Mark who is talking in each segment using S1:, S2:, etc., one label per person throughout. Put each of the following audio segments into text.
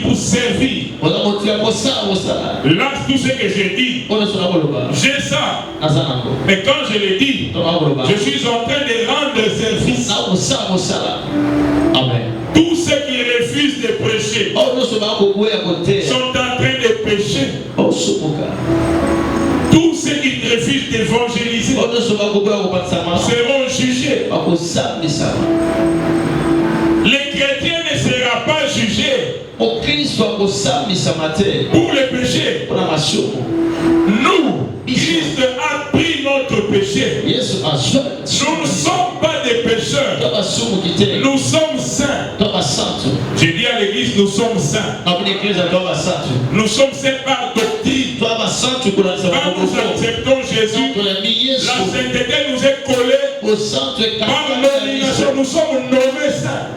S1: Pour servir. Là, tout ce que j'ai dit, j'ai ça. Mais quand je l'ai dit, je suis en train de rendre service.
S2: Amen.
S1: Tous ceux qui refusent de prêcher sont en train de pécher. Tous ceux qui refusent d'évangéliser seront jugés. Les chrétiens ne seront pas jugés pour le péché. Nous, Christ a pris notre péché. Nous ne sommes pas des pécheurs. Nous sommes saints. J'ai dit à l'église, nous sommes saints. Nous sommes saints par doctrine. Quand nous acceptons Jésus, la sainteté nous est collée. Par nomination, nous sommes nommés saints.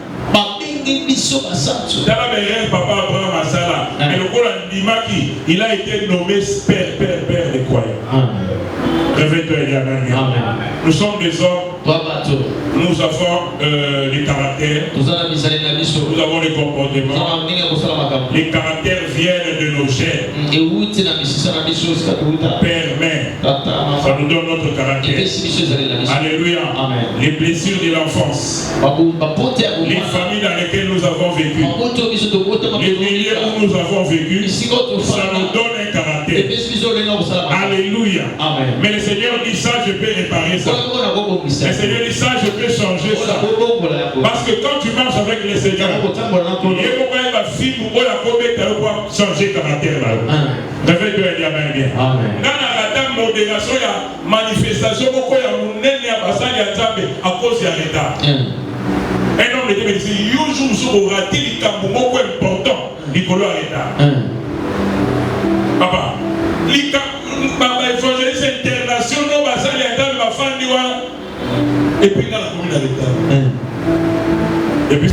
S1: Papa Abraham Asala, il a été nommé père des croyants. Réveille-toi et dis Amen. Nous sommes des hommes. Nous avons des caractères. Nous avons des comportements. Les caractères viennent de nos gènes. Père, mère, ça nous donne notre caractère. Alléluia. Les blessures de l'enfance. Les familles dans lesquelles nous avons vécu. Les milieux où nous avons vécu. Ça nous donne un caractère. Alléluia. Mais le Seigneur dit ça, je peux réparer ça. Le Seigneur dit ça, je peux changer ça. Parce que quand tu marches avec le Seigneur, il y a ma fille pour changer caractère là. Réveille-toi et dis Amen bien. Dans la modération, il y a manifestation à cause de retard. Un homme de Dieu me dit, il y a un jour où il y a important, il y a retard. Papa, évangéliste international, et puis dans la communauté. Et puis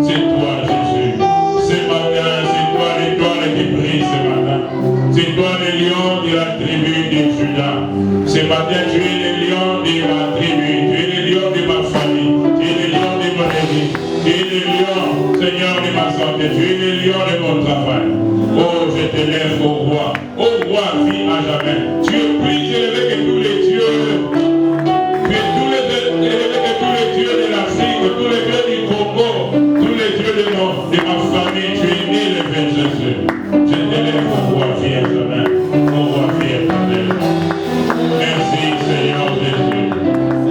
S1: C'est toi, Jésus. Ce matin, c'est toi l'étoile qui brille ce matin. C'est toi le lion de la tribu de Judas. Ce matin, tu es le lion de ma tribu. Tu es le lion de ma famille. Tu es le lion de mon église. Tu es le lion, Seigneur, de ma santé. Tu es le lion de mon travail. Oh, je te lève au roi. Au roi, vie à jamais. Tu es plus élevé que tous les dieux. Tu es élevé que tous les dieux de l'Afrique, tous les dieux du Congo, tous les dieux de ma famille. Tu es élevé, Jésus. Je te lève au roi, vie à jamais. Au roi, vie à jamais. Merci, Seigneur Jésus.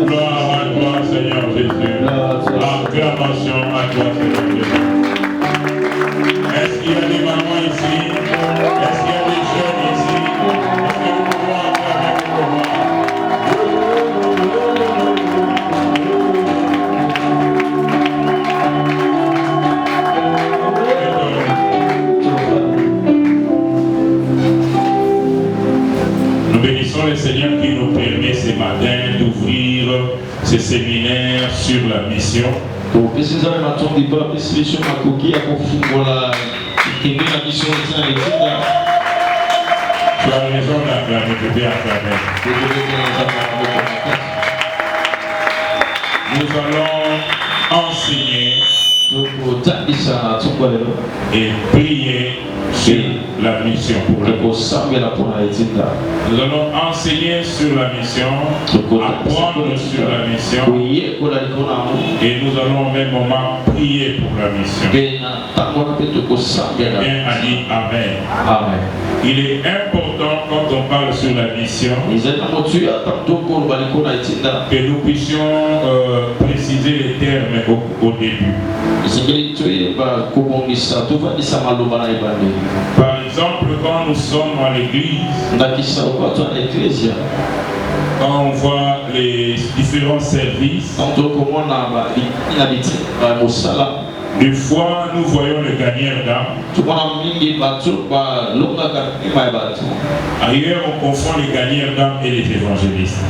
S1: Gloire à toi, Seigneur Jésus. Acclamation à toi, Seigneur Jésus. Est-ce qu'il y a des mamans ici? Est-ce qu'il y a des jeunes ici? Est-ce que nous pouvons acclamer le roi? Nous bénissons le Seigneur qui nous permet ce matin d'ouvrir ce séminaire sur la mission. Tu as raison d'acclamer, tu peux acclamer. Nous allons enseigner et prier sur la mission pour le Nous allons enseigner sur la mission, apprendre sur la mission, et nous allons au même moment prier pour la mission. Bien a dit Amen. Amen. Il est important quand on parle sur la mission que nous puissions préciser les termes au début. Par exemple, quand nous sommes à l'église, quand on voit les différents services, des fois nous voyons les gagnants d'âme. Ailleurs on confond les gagnants d'âme et les évangélistes.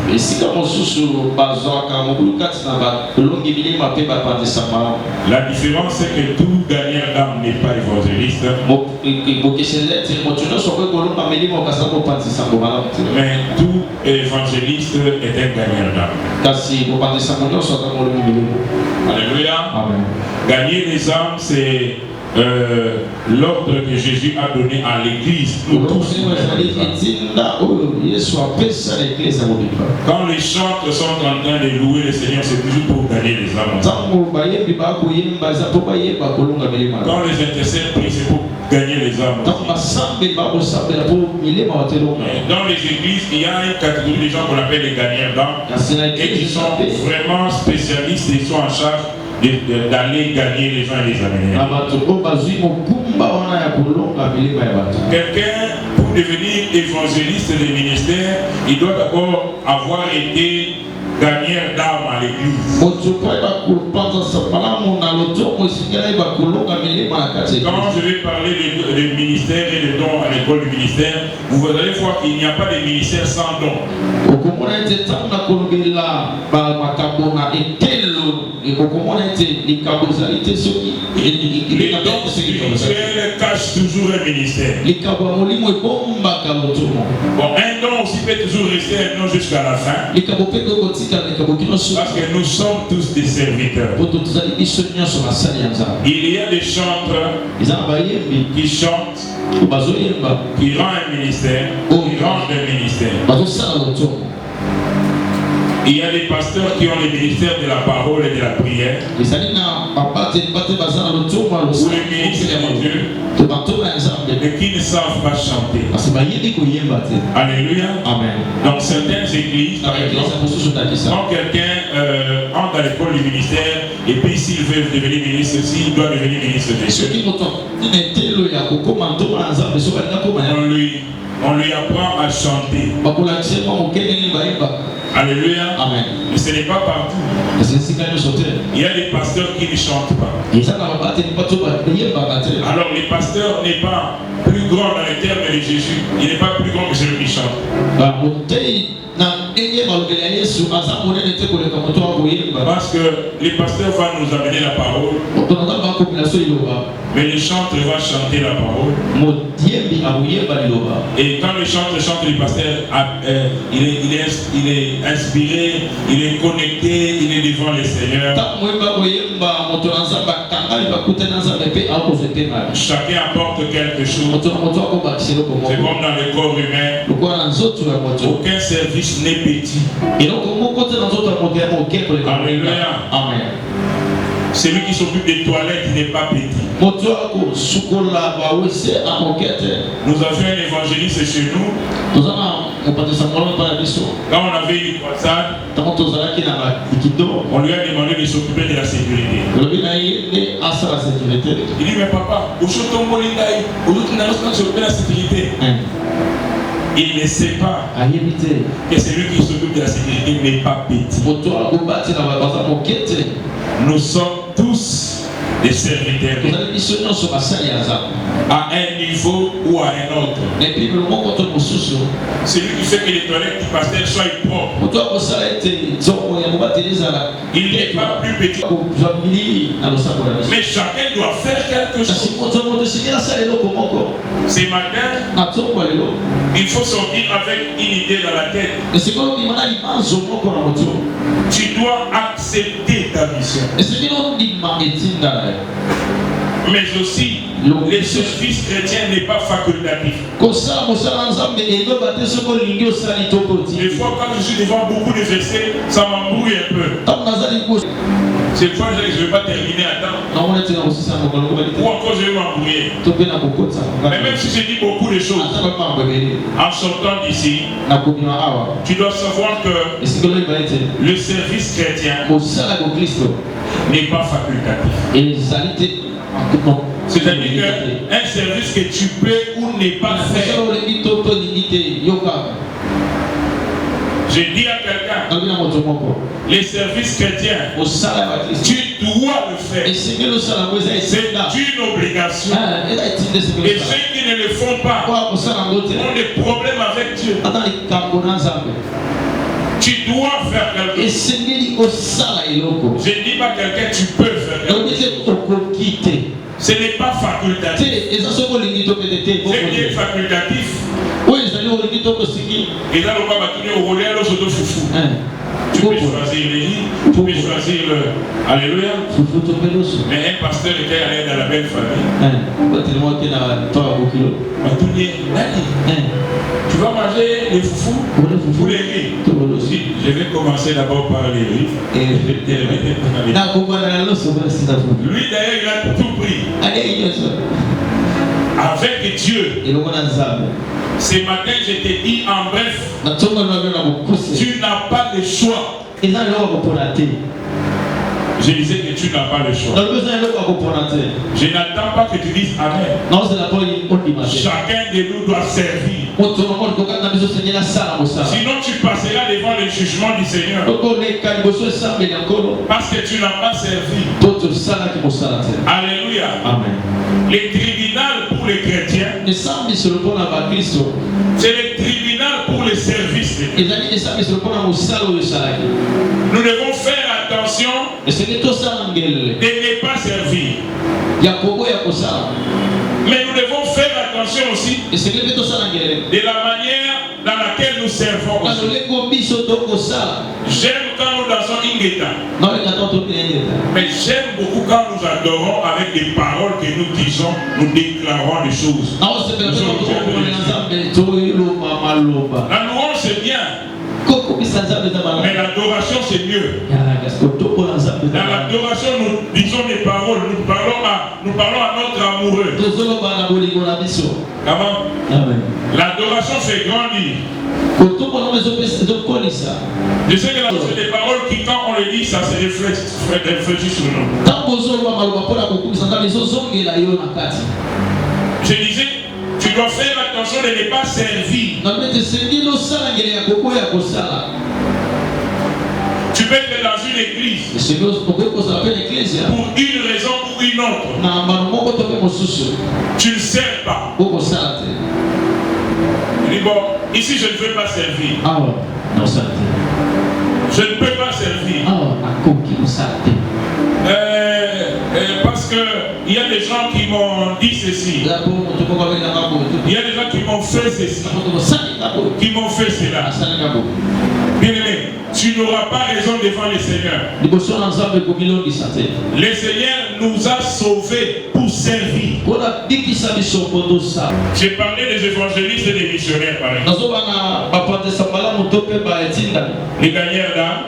S1: La différence c'est que tout gagnant d'âme n'est pas évangéliste. Mais tout évangéliste est un gagnant d'âme. Alléluia. Amen. Gagner les âmes, c'est l'ordre que Jésus a donné à l'église. Quand les chantres sont en train de louer le Seigneur, c'est toujours pour gagner les âmes. Quand les intercesseurs prient, c'est pour gagner les âmes. Dans les églises, il y a une catégorie de gens qu'on appelle les gagnants d'âmes et qui sont vraiment spécialistes et ils sont en charge d'aller gagner les gens et les amener. Quelqu'un, pour devenir évangéliste des ministères, il doit d'abord avoir été gagneur d'âme à l'église. Quand je vais parler de ministère et de dons à l'école du ministère, vous allez voir qu'il n'y a pas de ministère sans dons. Les dons spirituels cachent toujours un ministère. Bon, un don aussi peut toujours rester un don jusqu'à la fin. Parce que nous sommes tous des serviteurs. Il y a des chantres qui chantent, qui rendent un ministère, qui rendent un ministère. Il y a des pasteurs qui ont le ministère de la parole et de la prière. Ou le ministère de Dieu. Mais qui ne savent pas chanter. Alléluia. Amen. Dans certaines églises, par exemple, quand quelqu'un entre à l'école du ministère et puis s'il veut devenir ministre, s'il doit devenir ministre de Dieu, on lui apprend à chanter. Alléluia. Amen. Mais ce n'est pas partout. Il y a des pasteurs qui ne chantent pas. Alors les pasteurs n'est pas plus grand dans les termes de Jésus. Il n'est pas plus grand que celui qui chante. Parce que les pasteurs vont nous amener la parole. Mais les chantres vont chanter la parole. Et quand le chantre chante, le pasteur, il est inspiré, il est connecté, il est devant le Seigneur. Chacun apporte quelque chose. C'est comme dans le corps humain. Aucun service n'est petit. Alléluia. Amen. Celui qui s'occupe des toilettes n'est pas petit. Nous avions un évangéliste chez nous. Quand on avait une croisade, on lui a demandé de s'occuper de la sécurité. Il dit, mais papa, la sécurité. Il ne sait pas que celui qui s'occupe de la sécurité n'est pas petit. Nous sommes tous des serviteurs à un niveau ou à un autre. Celui qui fait que les toilettes du pasteur soient propres, il n'est pas plus petit. Mais chacun doit faire quelque chose. Ce matin, il faut sortir avec une idée dans la tête. Tu dois accepter ta mission. Mais aussi, les services chrétiens n'est pas facultatif. Des fois, quand je suis devant beaucoup de versets, ça m'embrouille un peu. C'est pourquoi je ne vais pas terminer à temps. Ou encore je vais m'embrouiller. Mais même si je dis beaucoup de choses, en sortant d'ici, tu dois savoir que le service chrétien n'est pas facultatif. C'est-à-dire qu'un service que tu peux ou ne pas faire. Je dis à quelqu'un, les services chrétiens, tu dois le faire. C'est une obligation. Et ceux qui ne le font pas ont des problèmes avec Dieu. Tu dois faire quelque chose. Je ne dis pas quelqu'un, tu peux faire quelque chose. Ce n'est pas facultatif. Ce qui est facultatif, tu peux choisir les lits, tu peux choisir le Alléluia. Mais un pasteur était allé dans la belle famille. Tu vas manger les foufous ou les riz? Je vais commencer d'abord par les riz. Lui d'ailleurs il a tout pris. Avec Dieu. Ce matin, je te dis en bref, tu n'as pas de choix. Je disais que tu n'as pas le choix. Je n'attends pas que tu dises Amen. Chacun de nous doit servir. Sinon tu passeras devant le jugement du Seigneur. Parce que tu n'as pas servi. Alléluia. Amen. Le tribunal pour les chrétiens, c'est le tribunal pour les services. Nous devons faire attention de ne pas servir. Mais nous devons faire attention aussi de la manière dans laquelle nous servons. J'aime quand nous dansons Ingeta. Mais j'aime beaucoup quand nous adorons avec des paroles que nous disons, nous déclarons des choses. La louange c'est bien. Mais l'adoration c'est mieux. Dans l'adoration nous disons des paroles, nous parlons à notre amoureux. Comment? L'adoration fait grandir. Je sais que c'est des paroles qui quand on les dit ça se réfléchit sur nous. Je disais, tu dois faire attention de ne pas servir. Tu peux être dans une église pour une raison ou une autre. Tu ne sers pas. Je dis bon, ici je ne veux pas servir. Je ne peux pas servir. Parce que il y a des gens qui m'ont dit ceci. Il y a des gens qui m'ont fait ceci. Qui m'ont fait cela. Bien-aimé, tu n'auras pas raison devant le Seigneur. Le Seigneur nous a sauvés pour servir. J'ai parlé des évangélistes et des missionnaires par exemple. Les gagnants d'âme.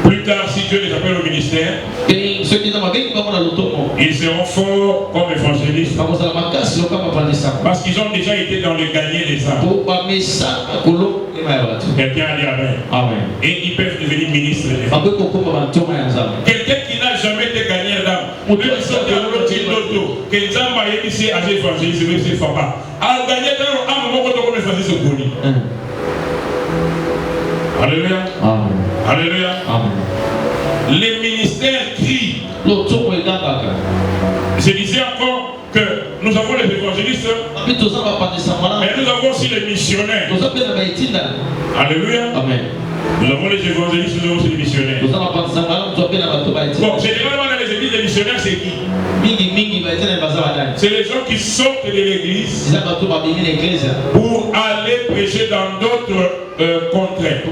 S1: Plus tard, si Dieu les appelle au ministère, ils seront forts comme évangélistes. Parce qu'ils ont déjà été dans le gagner des âmes. Quelqu'un a dit Amen. Et ils peuvent devenir ministres. Quelqu'un qui n'a jamais été gagnant d'âme. Même si on a l'autre d'auto, que les âmes aient ici à l'évangéliste, même si ne faut pas. Alors, gagner d'âme, à un moment, comme évangéliste, c'est connu. Alléluia. Alléluia. Les ministères crient. Je disais encore que nous avons les évangélistes, mais nous avons aussi les missionnaires. Alléluia. Amen. Nous avons les évangélistes, nous avons aussi les missionnaires. Bon, généralement dans les églises, les missionnaires, c'est qui? C'est les gens qui sortent de l'église pour aller prêcher dans d'autres contrées.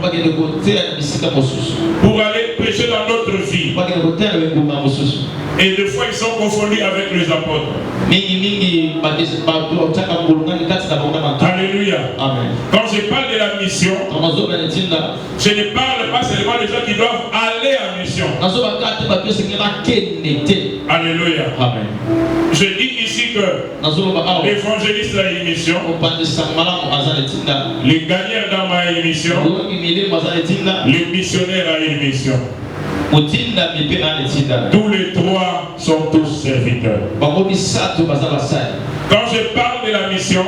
S1: Pour aller prêcher dans d'autres villes. Et des fois ils sont confondus avec les apôtres. Alléluia. Amen. Quand je parle de la mission, je ne parle pas seulement des gens qui doivent aller en mission. Alléluia. Amen. Je dis ici que l'évangéliste a une mission, les gagnants d'âme a une mission, les missionnaires a une mission. Tous les trois sont tous serviteurs. Quand je parle de la mission,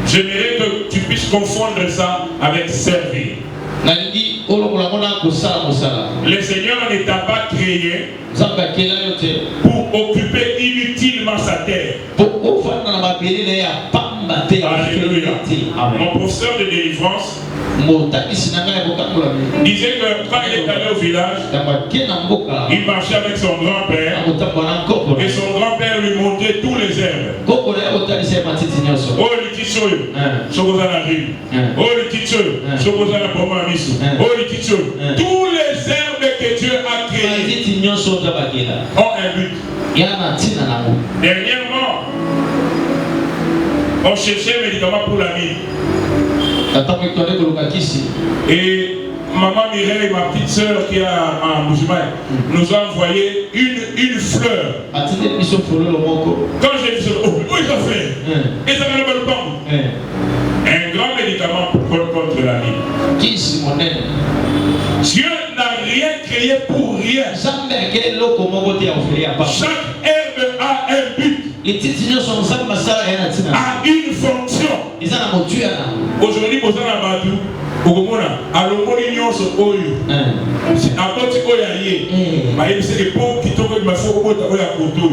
S1: j'aimerais que tu puisses confondre ça avec servir. Le Seigneur ne t'a pas créé pour occuper inutilement sa terre. Alléluia. Mon professeur de délivrance disait que quand il est allé au village, il marchait avec son grand-père et son grand-père lui montrait tous les herbes. Oh, les tichoyo, tous les herbes que Dieu a créés ont un but. Dernièrement, on cherchait un médicament pour la mine. Et maman Mireille, ma petite soeur qui est en Moujmaï, nous a envoyé une fleur. Quand j'ai dit ça, oh, où ils ont fait? Et ça va le pomme. Un grand médicament contre la mine. Dieu n'a rien créé pour rien. Chaque herbe a un but. A une fonction. Aujourd'hui, vous avez abattu. Alomoni nyonso oyo. Akoti oya ye. Ma yebise epo kitoko mafoko bota oya koto.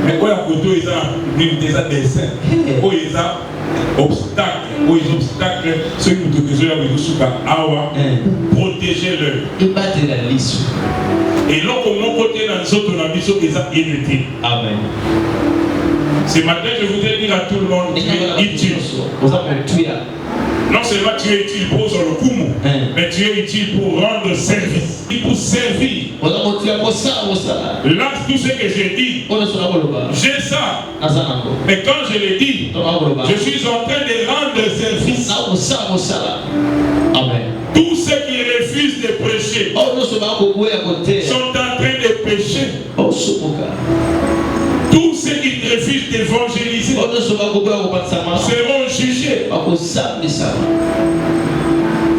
S1: Mais oya koto eza des dessins. Oya obstacle, obstacle, ceux qui nous disent protéger l'œil. Et là, comme mon côté dans les autres, on a mis ça unité. Amen. Ce matin, je voudrais dire à tout le monde, tu es utile. Non seulement tu es utile pour le Kumu, mais tu es utile pour rendre service. Et pour servir. Là, tout ce que j'ai dit, j'ai ça. Mais quand je l'ai dit, je suis en train de rendre service. Amen. Tous ceux qui refusent de prêcher sont en train de pécher. Tous ceux qui refusent d'évangéliser seront jugés.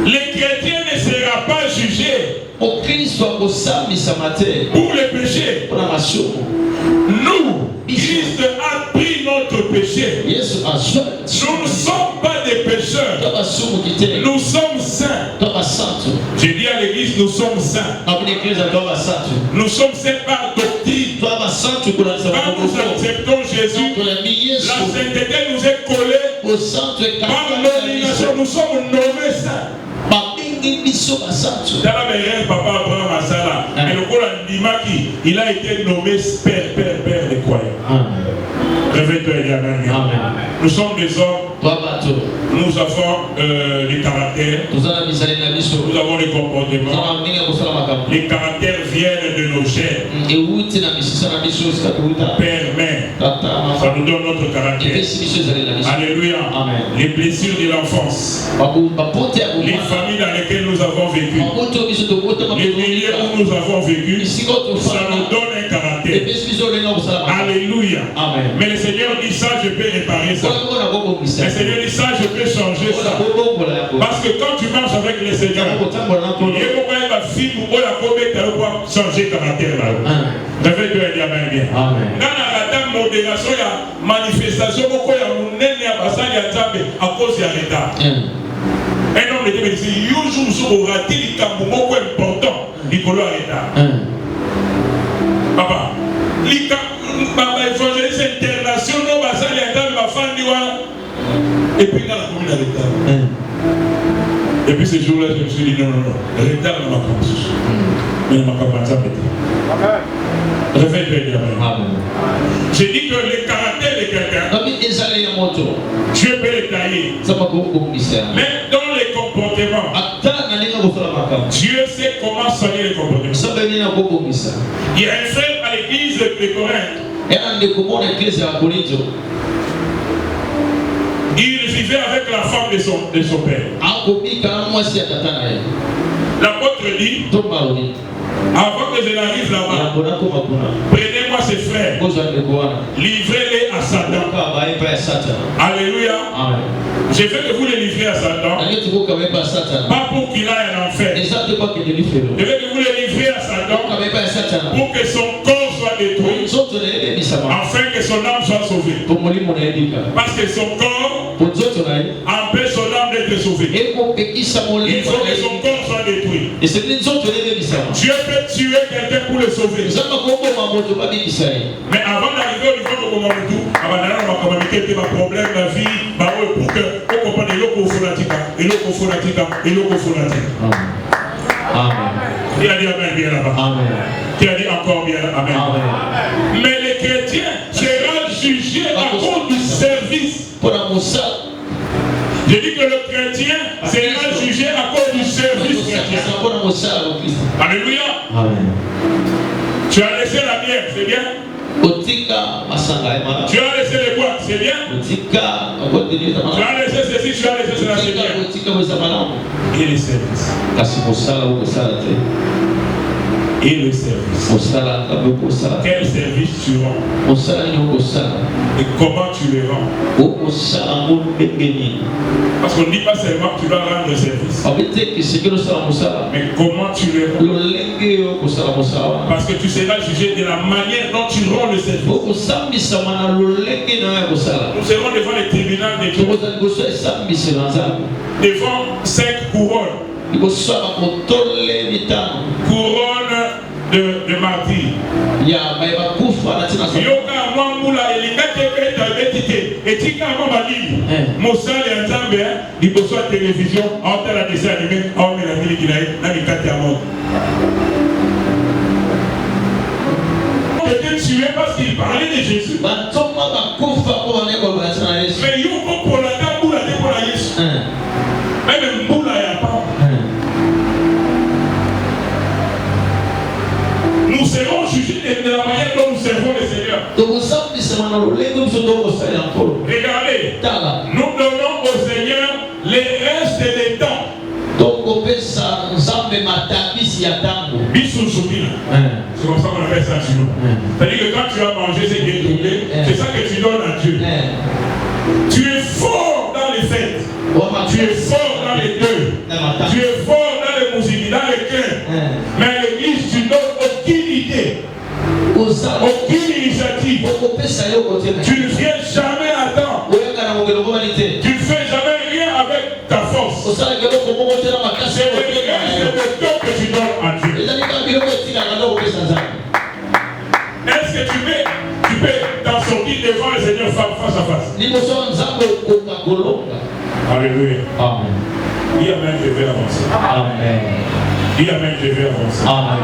S1: Les chrétiens ne seront pas jugés pour le péché. Nous, Christ a pris notre péché. Nous ne sommes pas des pécheurs. Nous sommes saints. J'ai dit à l'église, nous sommes saints. Nous sommes saints par doctrine. Quand nous acceptons Jésus, la sainteté nous est collée par nomination. Nous sommes nommés qui il a été nommé père des croyants. Réveille-toi et dis Amen. Nous sommes des hommes. Nous avons les caractères. Nous avons les comportements. Les caractères viennent de nos gènes. Père, mère, ça nous donne notre caractère. Alléluia. Les blessures de l'enfance. Les familles dans lesquelles nous avons vécu. Les milieux où nous avons vécu. Ça nous donne un caractère. Alléluia. Mais le Seigneur dit ça, je peux réparer ça. Le Seigneur dit ça, je peux changer ça. Parce que quand tu marches avec le Seigneur, il va changer caractère. Réveille-toi et dis Amen bien. Dans la modération, il y a manifestation, à cause de retard. Un homme de Dieu me dit, il y a important, Nicolas retard. Papa, l'évangéliste international, et puis dans la commune à retard. Et puis ce jour-là, je me suis dit non, retard dans ma conscience. Mais ne m'a pas pensé à mettre. Réveille-toi. J'ai dit que le caractère de quelqu'un, Dieu peut le tailler. Mais dans les comportements, Dieu sait comment soigner les comportements. Il y a un frère à l'église de Corinthe. Il vivait avec la femme de son père. L'apôtre dit, avant que je n'arrive là-bas, prenez-moi ses frères, livrez-les à Satan. Alléluia. Je veux que vous les livrez à Satan, pas pour qu'il aille en enfer. Je veux que vous les livrez à Satan, pour que son corps soit détruit, afin que son âme soit sauvée. Parce que son corps empêche son âme d'être sauvée. Il faut que son corps soit détruit. Dieu peut tuer quelqu'un pour le sauver. Mais avant d'arriver au niveau de Momamoudou, on va communiquer des problèmes de la vie, pour que on comprenne l'eau fonatica. Amen. Qui a dit Amen bien là-bas? Amen. Qui a dit encore bien Amen? Amen. Mais les chrétiens seront jugés à cause du service. Je dis que le chrétien sera jugé à cause du service chrétien. Alléluia. Amen. Tu as laissé la bière, c'est bien? Tu as laissé les boîtes, c'est bien? Tu as laissé ceci, tu as laissé cela, c'est bien? Et les services. Et le service. Quel service tu rends? Et comment tu les rends? Parce qu'on ne dit pas seulement que tu dois rendre le service. Mais comment tu les rends? Parce que tu seras jugé de la manière dont tu rends le service. Nous serons devant les tribunaux de Dieu. Devant 5 couronnes. Couronne de martyr. Tué parce qu'il parlait de Jésus. Mais il faut pour la Boula de Jésus. Même Boula et pas. Nous serons jugés de la manière dont nous servons le Seigneur. Regardez, nous donnons au Seigneur les restes des temps. C'est comme ça qu'on appelle ça chez nous. C'est-à-dire que quand tu as mangé ce qui est trouvé, c'est ça que tu donnes à Dieu. Tu es fort dans les fêtes. Tu es fort dans les deuils. Tu es fort dans les musiques, dans les cœurs. Mais à l'église, tu donnes aucune idée. Aucune initiative. Tu ne viens jamais à temps. Tu ne fais jamais rien avec ta force. C'est le temps que tu donnes à Dieu. Est-ce que tu peux t'en sortir devant le Seigneur face à face? Alléluia. Amen. Dis Amen, je vais avancer. Amen. Dis Amen, je vais avancer. Amen.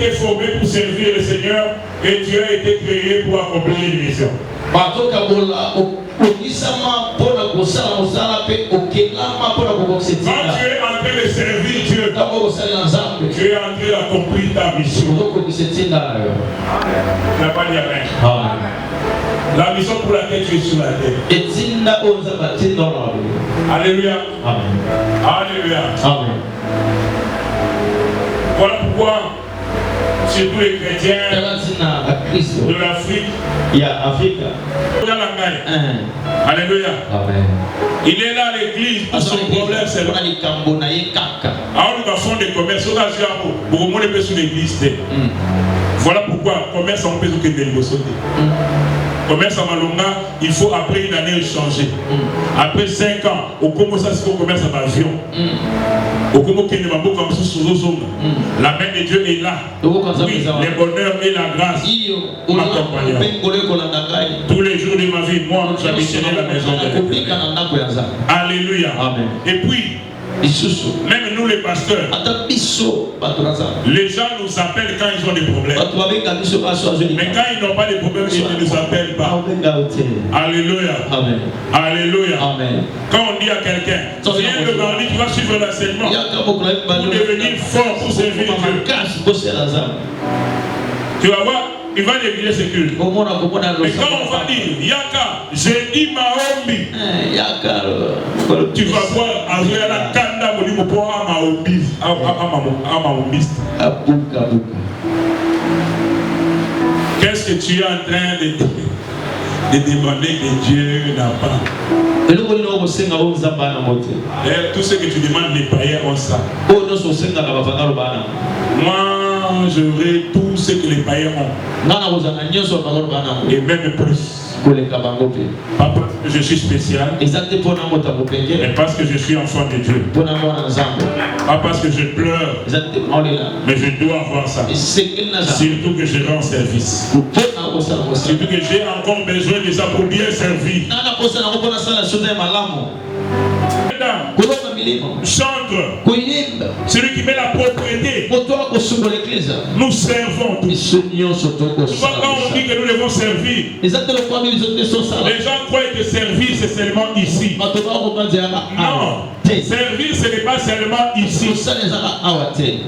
S1: été formé pour servir le Seigneur et tu as été créé pour accomplir une mission. Quand tu es en train de servir Dieu, tu es en train d'accomplir ta mission. Tu n'as pas dit amen. La mission pour laquelle tu es sur la terre. Alléluia. Amen. Alléluia. Amen. Voilà pourquoi surtout les chrétiens de l'Afrique. Alléluia. Amen. Il est là à l'église pour son problème, c'est là. Alors nous avons des commerces, on a sur l'église. Voilà pourquoi commerce on peut que des négociations. Commerce à Malonga, il faut après une année changer. Après 5 ans, au Congo, ça c'est au commerce à avion. Au Congo, la main de Dieu est là. Oui, les bonheurs et la grâce m'accompagnent. Tous les jours de ma vie, moi, j'habiterai la maison de Dieu. Alléluia. Amen. Et puis, même nous les pasteurs, les gens nous appellent quand ils ont des problèmes. Mais quand ils n'ont pas de problèmes, ils ne nous appellent pas. Alléluia. Amen. Alléluia. Amen. Quand on dit à quelqu'un, viens de Mardi, tu vas suivre l'enseignement pour devenir fort pour servir Dieu. Tu vas voir, il va négliger ses cultes. Mais quand on va dire, Yaka, j'ai dit Maombi, tu vas voir, avec la Kanda, qu'est-ce que tu es en train de demander que Dieu n'a pas? Tout ce que tu demandes, les païens ont ça. Moi, j'aurai tout ce que les païens ont. Et même plus. Pas parce que je suis spécial, mais parce que je suis enfant de Dieu. Pas parce que je pleure, mais je dois avoir ça. Surtout que je rends service. Surtout que j'ai encore besoin de ça pour bien servir. Chantre, celui qui met la propriété. Nous servons tous. Quand on dit que nous devons servir, les gens croient que servir c'est seulement ici. Non, servir ce n'est pas seulement ici.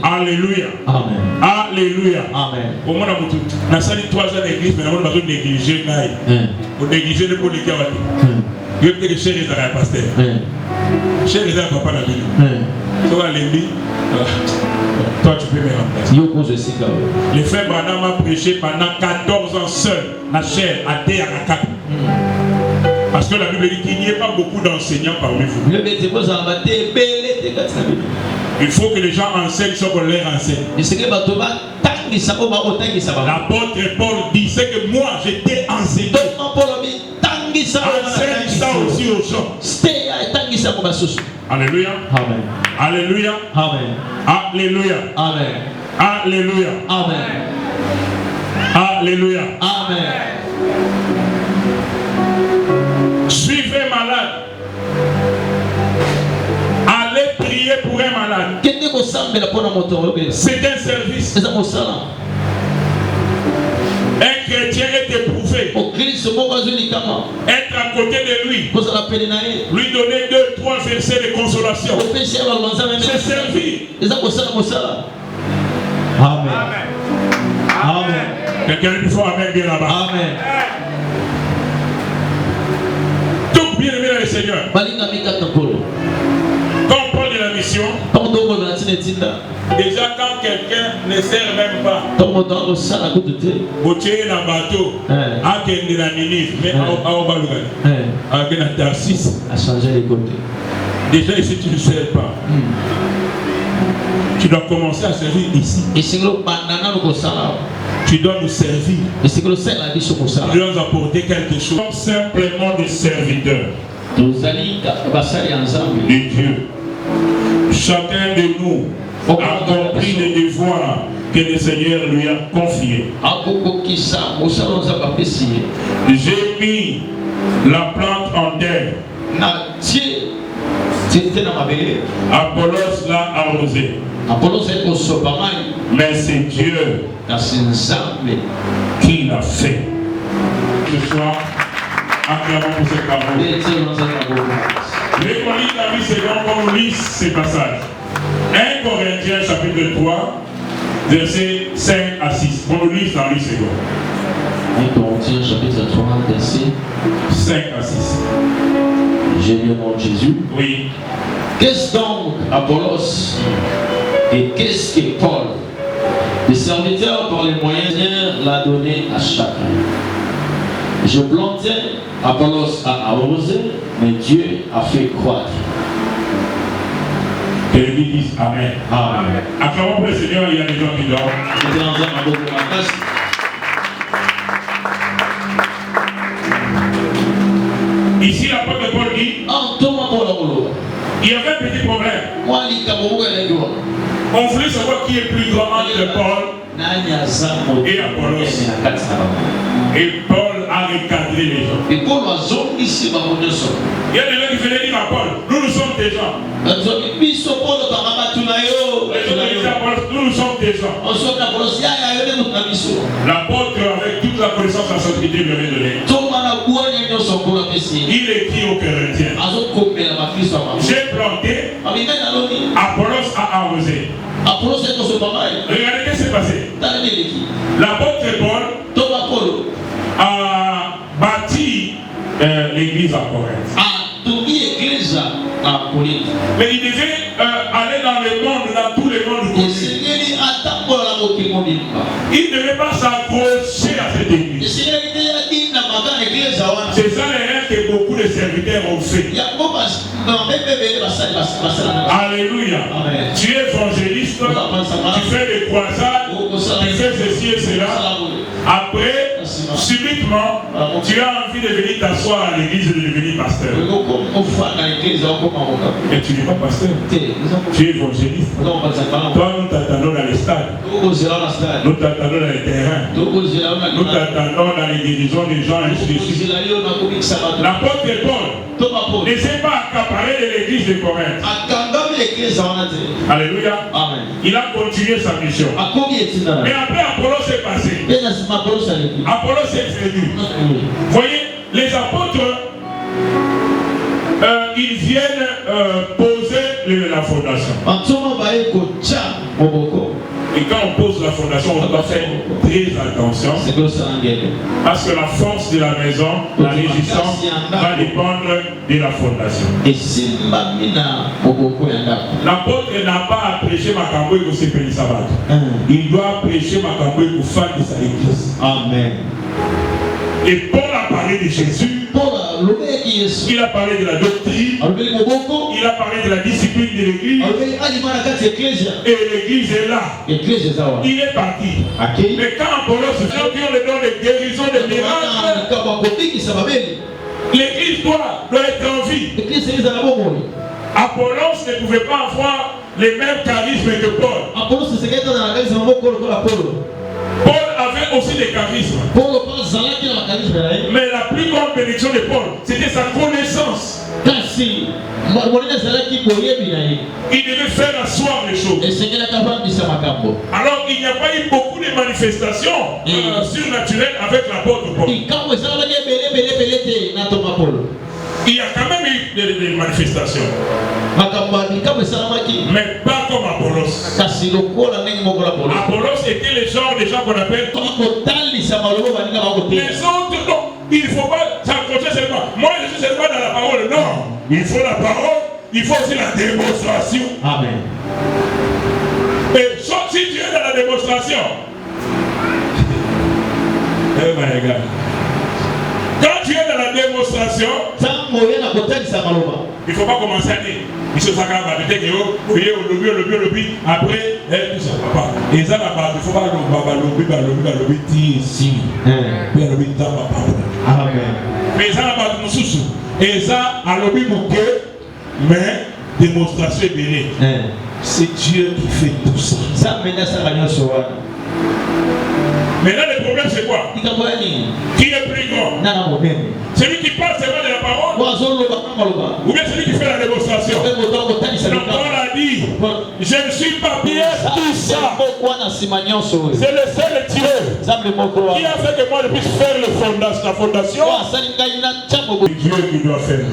S1: Alléluia. Amen. Alléluia. Amen. Au moins, on a 3 ans d'église, mais on va négliger. On néglige le politique. Je veux que chez les pasteurs. Chez les papa n'a pas. Toi tu peux me remplacer. Le frère Branham a prêché pendant 14 ans seul, la chair à terre à 4. Parce que la Bible dit qu'il n'y ait pas beaucoup d'enseignants parmi vous. Il faut que les gens enseignent ce qu'on leur enseigne. L'apôtre Paul disait que moi j'étais enseignant. Enseigne ça aussi aux gens. Alléluia. Amen. Alléluia. Amen. Alléluia. Amen. Alléluia. Amen. Alléluia. Amen. Suivez un malade. Allez prier pour un malade. C'est un service. Un chrétien est éprouvé. Être à côté de lui. Lui donner 2-3 versets de consolation. C'est servir. Amen. Amen. Quelqu'un lui faut amen bien là-bas. Amen. Donc bien aimé dans le Seigneur. Quand on parle de la mission, déjà quand quelqu'un ne sert même pas, Gauthier est dans le bateau, à la Ninive, mais à Obalouga, à Tarsis, à changer les côtés. Déjà ici tu ne sers pas. Tu dois commencer à servir ici. Tu dois nous servir. Tu dois nous apporter quelque chose. Simplement des serviteurs de Dieu. Chacun de nous a compris les devoirs que le Seigneur lui a confiés. J'ai mis la plante en terre. Apollos l'a arrosé. Mais c'est Dieu qui l'a fait. Ce soir, acclamons pour cette parole. Les Corinthiens, David, c'est quand on lit ces passages. 1 Corinthiens chapitre 3, versets 5 à 6. On le lit dans 8 secondes.
S2: 1 Corinthiens chapitre 3, verset
S1: 5 à 6.
S2: J'ai lu mon Jésus.
S1: Oui.
S2: Qu'est-ce donc Apollos et qu'est-ce que Paul? Le serviteur par les moyens l'a donné à chacun. Je plantais, Apollos a arrosé, mais Dieu a fait croître.
S1: Que l'Église dise Amen. Amen. Acclamons pour le Seigneur, il y a des gens qui dorment. Ici, l'apôtre Paul dit il y avait un petit problème. On voulait savoir qui est plus grand entre Paul et Apollos. Et Paul a recadré les gens. Il y a des gens qui venaient dire à Paul, nous sommes des gens. Les gens disaient à Paul, nous sommes des gens. L'apôtre, avec toute la connaissance de la sainteté, lui avait donné. Il écrit aux Corinthiens. J'ai planté, Apollos a arrosé. Regardez ce qui s'est passé. L'apôtre Paul a bâti l'église à Corinthe. Mais il devait aller dans le monde, dans tous les mondes connus. Il ne devait pas s'accrocher à cette église. C'est ça l'erreur que beaucoup de serviteurs ont fait. Alléluia. Amen. Tu es évangéliste, tu fais des croisades, tu fais ceci et cela. Après, subitement, tu as envie de venir t'asseoir à l'église et de devenir pasteur. Mais tu n'es pas pasteur. Tu es évangéliste. Toi, nous t'attendons dans les stades. Nous t'attendons dans les terrains. Nous t'attendons dans les dirigeants des gens, ainsi de suite. L'apôtre Paul ne s'est pas accaparé de l'église de Corinthe. Alléluia. Amen. Il a continué sa mission. Mais après, Apollos est passé. Apollos est venu. Voyez, les apôtres, ils viennent poser la fondation. Et quand on pose la fondation, on doit faire très attention. Parce que la force de la maison, la résistance, va dépendre de la fondation. L'apôtre n'a pas à prêcher Makambo et se payer sabbat. Il doit prêcher Makambo et faire de sa église. Amen. Et Paul a parlé de Jésus. Il a parlé de la doctrine. Il a parlé de la discipline de l'église. Et l'église est là. Il est parti. Mais quand Apollos vient le don de guérison, de miracles, l'église doit être en vie. Apollos ne pouvait pas avoir les mêmes charismes que Paul. Paul avait aussi des charismes. Mais la plus grande bénédiction de Paul, c'était sa connaissance. Il devait faire asseoir les choses. Alors il n'y a pas eu beaucoup de manifestations surnaturelles avec l'apôtre Paul. Il y a quand même eu des manifestations. Mais pas comme Apollos. Apollos était le genre de gens qu'on appelle. Les autres, non. Il ne faut pas s'accrocher seulement. Moi, je suis seulement dans la parole. Non. Il faut la parole, il faut aussi la démonstration. Amen. Et sauf si tu es dans la démonstration. Eh my God. Quand tu es dans la démonstration, il ne faut pas commencer à dire il se sac à battre, le lobby, après, tout ça, papa. Et ça, il ne faut pas lobby, ici. Puis le lobby, papa. Mais ça, la battre, sous. Et ça, à lobby, mais démonstration est bénie. C'est Dieu qui fait tout ça. Maintenant, le problème, c'est quoi? Qui est plus grand? Celui qui parle seulement de la parole? Ou bien celui qui fait la démonstration? Donc, on a dit, je ne suis pas bien tout ça. C'est le seul Dieu qui a fait que moi je puisse faire la fondation. Dieu qui doit faire.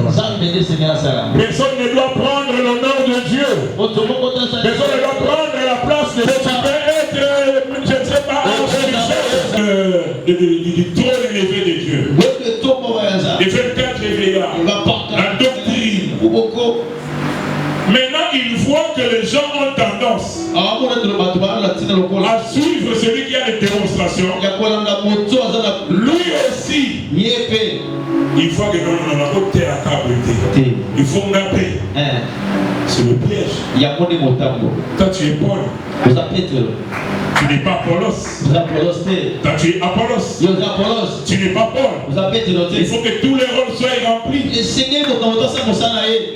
S1: Personne ne doit prendre l'honneur de Dieu. Personne ne doit prendre la place de Dieu. Tu peux être, je ne sais pas, du trône élevé de Dieu. Les 24 éveillards, la doctrine. Maintenant, il voit que les gens ont tendance à suivre celui qui a des démonstrations. Lui aussi, il faut que nous n'avons pas à câble. Il faut m'appeler. C'est le piège. Toi, tu es Paul. Tu n'es pas Apollos. Toi, tu es Apollos. Tu n'es pas Paul. Il faut que tous les rôles soient remplis.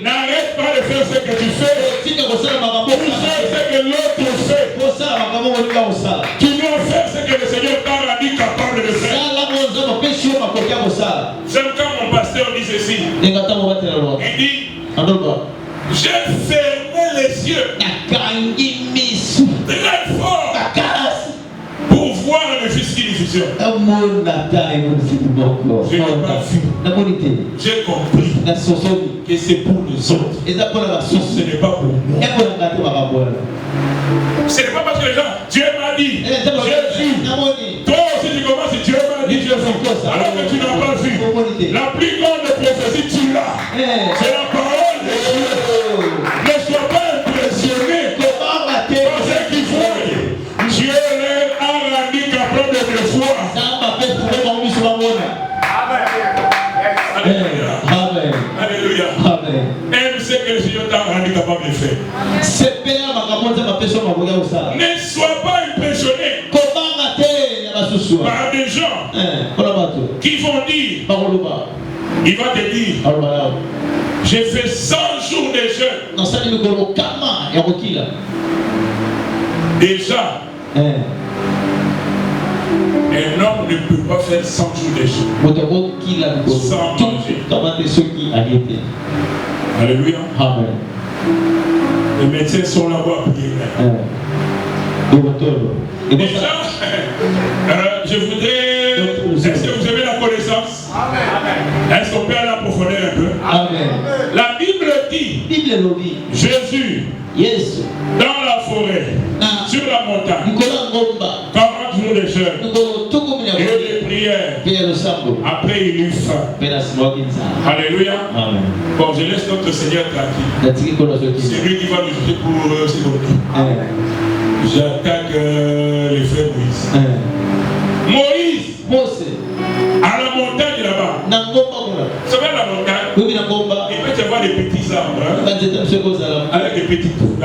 S1: N'arrête pas de faire ce que tu fais. Tu fais ce que l'autre fait. Tu dois faire ce que le Seigneur t'a rendu capable de faire. J'aime quand mon pasteur dit ceci. Il dit, j'ai fermé les yeux très fort pour voir le fils qui diffusion. Je n'ai pas vu. J'ai compris que c'est pour les autres. Ce n'est pas pour moi. Ce n'est pas parce que les gens, Dieu m'a dit, j'ai vu. Toi aussi tu commences, Dieu m'a dit, j'ai vu. Alors que tu n'as pas vu. La plus grande prophétie, tu l'as. C'est la parole de Dieu. Ne sois pas impressionné par ce qu'ils voient. Dieu leur a rendu capable de voir. Amen. Alléluia. Aime ce que le Seigneur t'a rendu capable de faire. Ne sois pas impressionné par des gens qui vont dire, il va te dire, j'ai fait 100 jours de jeûne. Déjà, un homme ne peut pas faire 100 jours de jeûne sans manger. Alléluia. Amen. Les médecins sont là-bas pour prier. Déjà, je voudrais. Est-ce que vous avez la connaissance? Amen. Est-ce qu'on peut aller en profondeur un peu? Amen. La Bible dit, Jésus, dans la forêt, sur la montagne, 40 jours de jeûne et de prière. Après, il eut faim. Alléluia. Amen. Bon, je laisse notre Seigneur tranquille. C'est lui qui va nous juger pour ces autres. J'attaque les frères Moïse. Moïse, à la montagne là-bas. Vous savez, la montagne, il peut y avoir des petits arbres avec des petits fruits.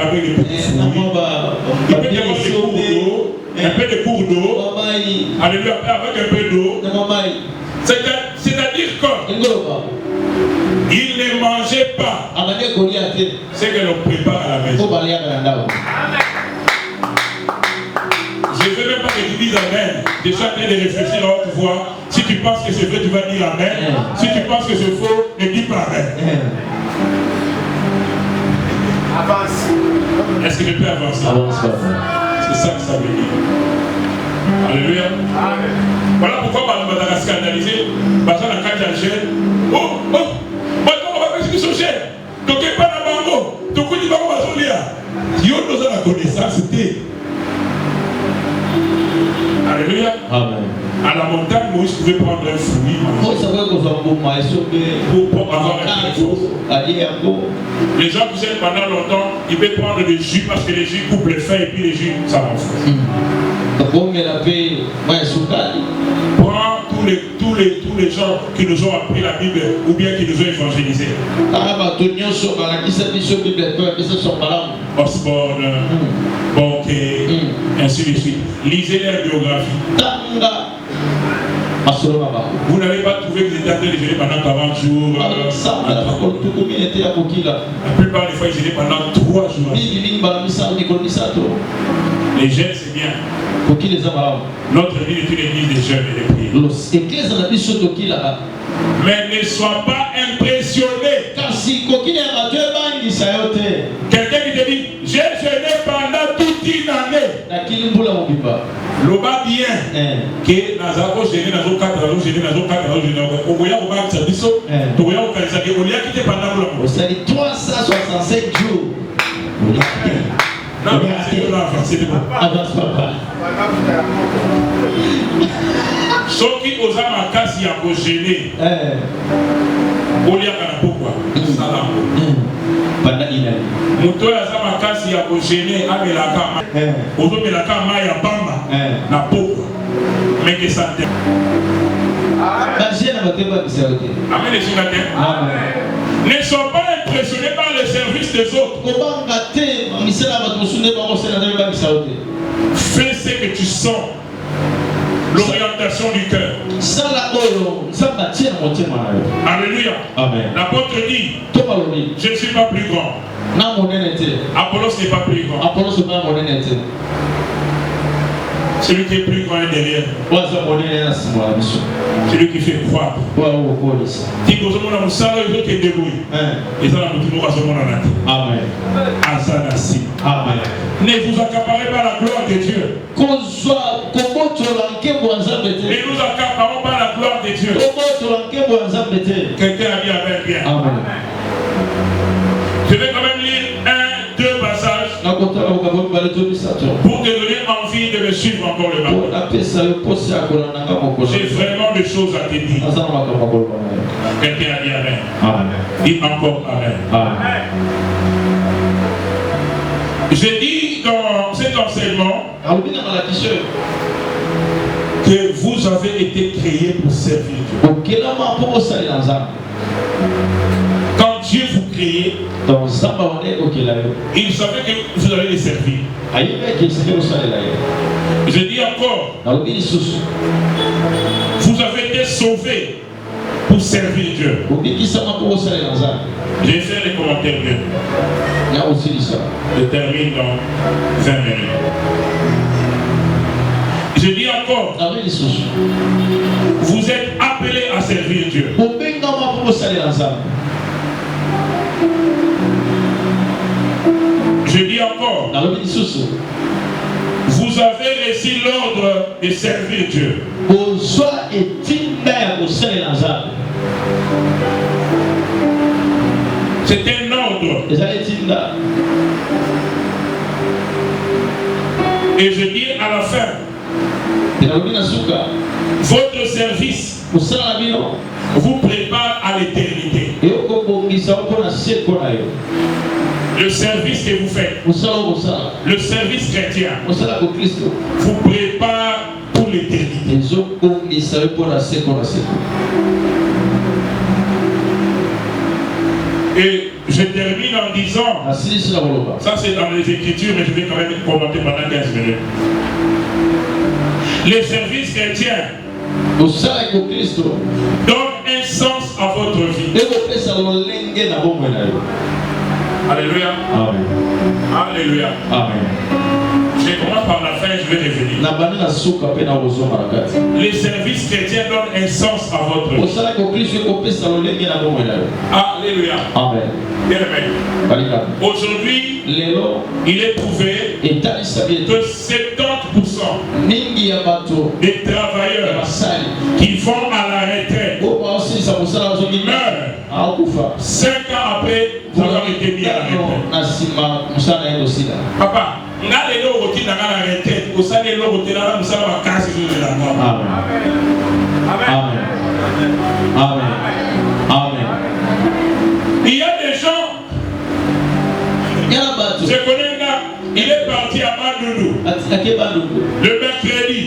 S1: Il peut y avoir des cours d'eau, un peu de cours d'eau, alléluia, avec un peu d'eau. C'est-à-dire qu'il ne mangeait pas ce que l'on prépare à la maison. Je ne veux même pas que tu dises Amen. Déjà, tu es de réfléchir à haute voix. Si tu penses que c'est vrai, tu vas dire Amen. Si tu penses que c'est faux, ne dis pas Amen. Avance. Est-ce que je peux avancer? C'est ça que ça veut dire. Alléluia. Voilà pourquoi on va scandaliser. Parce qu'on a 4 gènes. Oh, maintenant on va faire ce qu'ils sont chers. Donc, il n'y a pas de bango. Donc, il va pas se lire. Dieu nous a la connaissance. Alléluia. Amen. À la montagne, Moïse pouvait prendre un fruit. Pour avoir un fruit. Les gens qui sont pendant longtemps, ils peuvent prendre des jus parce que les jus coupent les feuilles et puis les jus, ça renforce. Prends tous les gens qui nous ont appris la Bible ou bien qui nous ont évangélisés. Osborne, Bonquet, ainsi de suite. Lisez leur biographie. Vous n'avez pas trouvé qu'ils étaient en train de jeûner pendant 40 jours. La plupart des fois, ils jeûnaient pendant 3 jours. Les jeûnes, c'est bien. Notre église est une église de jeûne et de prière. Mais ne sois pas impressionné. Quelqu'un qui te dit, Loba bien que Nazako gêné Nazo 4 Nazo gêné Nazo 4 Nazo gêné au voyage au bac servicio au voyage au calisa que au lieu quitter pendant le
S2: ça dit 365 jours
S1: non mais c'est là c'est bon
S2: avance papa
S1: soki oza makasi ya ko gêner au lieu kana pourquoi salam
S2: pendant une année
S1: moto aza makasi ya ko gêner amelaka ozo melaka mai ya bamba na pourquoi mais que ça te amen les amen ne sont pas impressionnés par le service des autres. Fais ce que tu sens. L'orientation du cœur. Alléluia. L'apôtre dit, je ne suis pas plus grand. Apollos n'est pas plus grand. Celui qui est plus grand est derrière. Celui qui fait croire. Amen. Ne vous accaparez pas la gloire de Dieu. Ne nous accaparons pas la gloire de Dieu. Quelqu'un a dit Amen bien. Je vais quand même lire 1, 2 passages pour te donner envie de me suivre encore le matin. J'ai vraiment des choses à te dire. Quelqu'un a dit Amen. Dis encore Amen. J'ai dit dans cet enseignement que vous avez été créés pour servir Dieu. Quand Dieu vous créait, il savait que vous allez les servir. Je dis encore, vous avez été sauvés pour servir Dieu. J'ai fait les commentaires bien. Je termine dans 20 minutes. Je dis encore, vous êtes appelés à servir Dieu. Je dis encore, vous avez reçu l'ordre de servir Dieu. C'est un ordre. Et je dis à la fin, votre service vous prépare à l'éternité. Le service que vous faites, le service chrétien, vous prépare pour l'éternité. Et je termine en disant, ça c'est dans les Écritures, mais je vais quand même commenter pendant 15 minutes. Les services chrétiens donnent un sens à votre vie. Alléluia. Amen. Alléluia. Amen. Je commence par la fin et je vais revenir. Les services chrétiens donnent un sens à votre vie. Alléluia. Amen. Aujourd'hui, il est prouvé que 70% des travailleurs qui vont à la retraite meurent 5 ans après avoir été mis à la retraite. Papa, Amen. Amen. Il y a des gens, je connais un gars, il est parti à Bandundu le mercredi,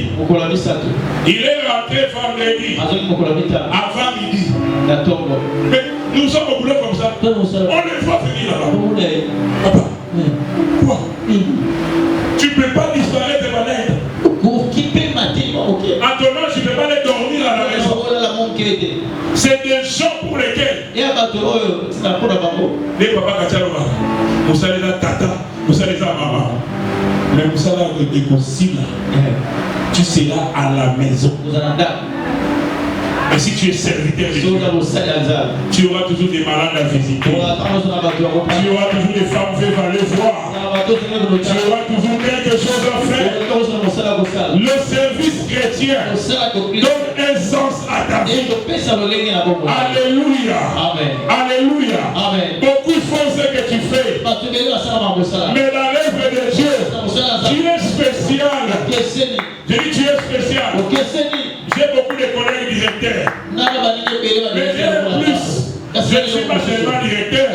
S1: il est rentré vendredi avant midi. Mais nous sommes au boulot comme ça, on les voit venir là-bas. Papa, quoi? Tu ne peux pas disparaître de ma tête. Maintenant, je ne peux pas les dormir à la maison. C'est des gens pour lesquels les papas Kachalova, vous savez la tata, vous savez la maman. Mais vous savez que tu seras à la maison. Et si tu es serviteur de Dieu, tu auras toujours des malades à visiter. Tu auras toujours des femmes veuves à les voir. Tu auras toujours quelque chose à faire. Le chrétien donne un sens à ta vie. Alléluia. Alléluia. Beaucoup font ce que tu fais. Mais dans l'œuvre de Dieu, tu es spécial. Je dis tu es spécial. J'ai beaucoup de collègues directeurs. Mais j'ai plus. Je ne suis pas seulement directeur,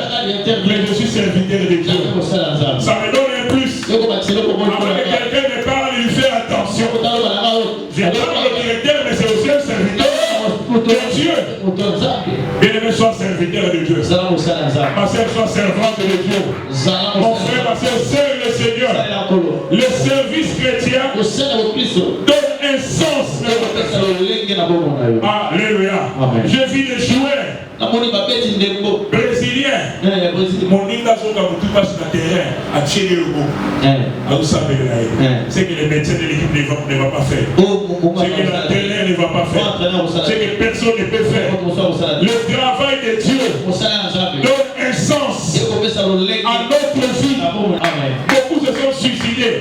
S1: mais je suis serviteur de Dieu. Ça me donne un plus. Avant que quelqu'un me parle, il fait attention. Je parle au directeur, mais c'est aussi un serviteur de Dieu. Bien-aimé, sois serviteur de Dieu. Ma sœur, sois servante de Dieu. Mon frère, ma sœur, serve le Seigneur. Le service chrétien donne un sens. Alléluia. Je vis des jouets brésilien. Mon linga soka mutu passe sur le terrain à tirer le mot. C'est que les médecins de l'équipe ne va pas faire. C'est que l'entraîneur ne va pas faire. C'est que personne ne peut faire. Le travail de Dieu donne un sens à notre vie. Beaucoup se sont suicidés.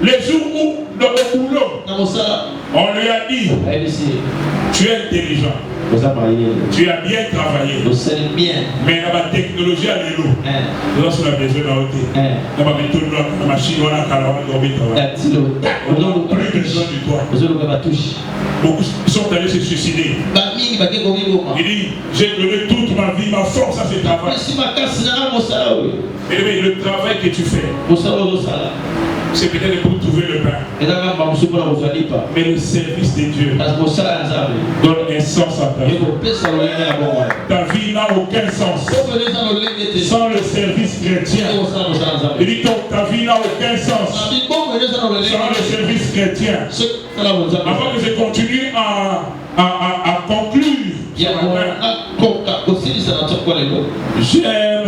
S1: Les jours où, dans le boulot, on lui a dit, tu es intelligent. Tu as bien travaillé. Mais dans la technologie, elle est lourde. Nous avons besoin d'un côté. La machine, on a plus besoin de toi. Beaucoup sont allés se suicider. Il dit, j'ai donné toute ma vie, ma force à ce travail. Mais le travail que tu fais, c'est peut-être pour trouver le pain. Mais le service de Dieu donne un sens à ta vie. Ta vie n'a aucun sens sans le service chrétien. Il dit que ta vie n'a aucun sens sans le service chrétien. Avant que je continue à conclure, j'aime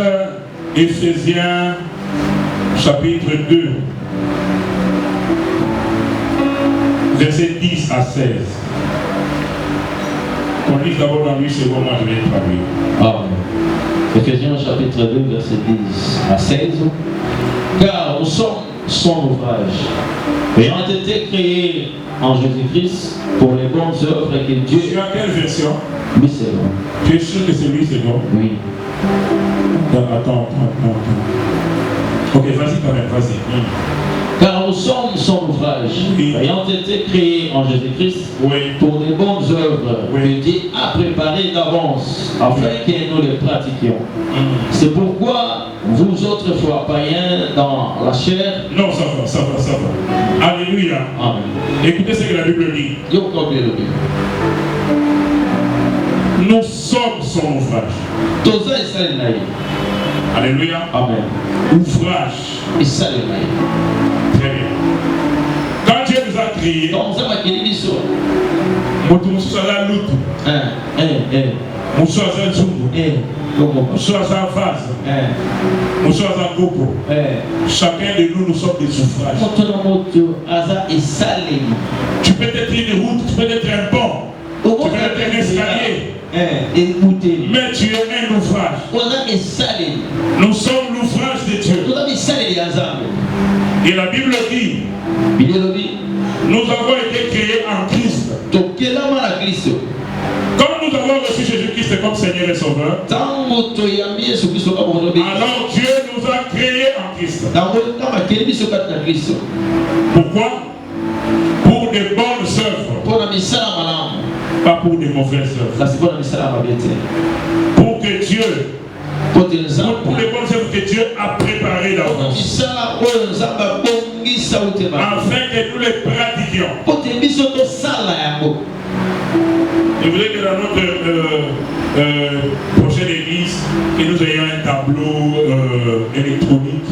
S1: Éphésiens chapitre 2. Verset 10 à 16. On lit d'abord dans lui, c'est bon, moi je vais traduire.
S2: Amen. Éphésiens chapitre 2, verset 10 à 16. Car nous sommes son ouvrage, ayant été créés en Jésus-Christ pour les bonnes œuvres que Dieu.
S1: Tu as quelle version?
S2: Oui, c'est bon.
S1: Tu es sûr que c'est lui, c'est bon?
S2: Oui.
S1: Attends. Ok, vas-y quand même, vas-y.
S2: Car nous sommes son ouvrage, ayant été créés en Jésus-Christ pour les bonnes œuvres que Dieu a préparées d'avance, afin que nous les pratiquions. C'est pourquoi vous autrefois païens dans la chair.
S1: Non, ça va. Alléluia.
S2: Amen.
S1: Écoutez ce que la Bible dit. Nous sommes son ouvrage. Alléluia.
S2: Amen.
S1: Ouvrage. Très bien. Quand Dieu nous a créés, chacun de nous sommes des ouvrages. Tu peux être une route, tu peux être un pont, tu peux être un escalier. Mais tu es un ouvrage. Nous sommes l'ouvrage de Dieu. Et la Bible dit, nous avons été créés en Christ. Quand nous avons reçu Jésus-Christ comme Seigneur et Sauveur, alors Dieu nous a créés en Christ. Pourquoi? Pour de bonnes œuvres. Pas pour des mauvaises œuvres. Pour que Dieu, pour les bonnes œuvres que Dieu a préparées d'avance, afin que nous les pratiquions. Je voudrais que dans notre prochaine église, que nous ayons un tableau électronique